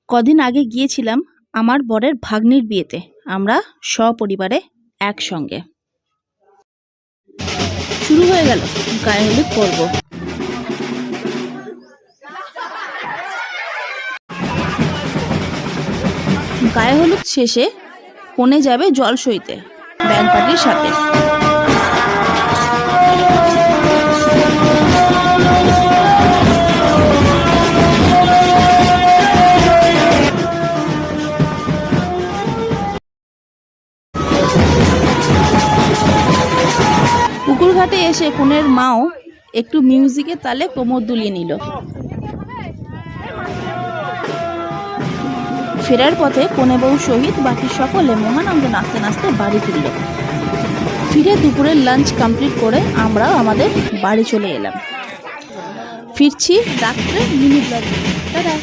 কদিন আগে গিয়েছিলাম আমার বরের ভাগ্নির বিয়েতে, আমরা সপরিবারে একসঙ্গে। শুরু হয়ে গেল গায়ে হলুদ পর্ব। গায়ে হলুদ শেষে কনে যাবে জল সইতে ব্যান্ড পার্টির সাথে। পুকুর ঘাটে এসে কনের মাও একটু মিউজিকের তালে কোমর দুলিয়ে নিল। ফেরার পথে কনে বউ সহিত বাকি সকলে মহানন্দে নাচতে নাচতে বাড়ি ফিরল। ফিরে দুপুরের লাঞ্চ কমপ্লিট করে আমরাও আমাদের বাড়ি চলে এলাম। ফিরছি রাত্রে মিনি ব্লগে। টাটা।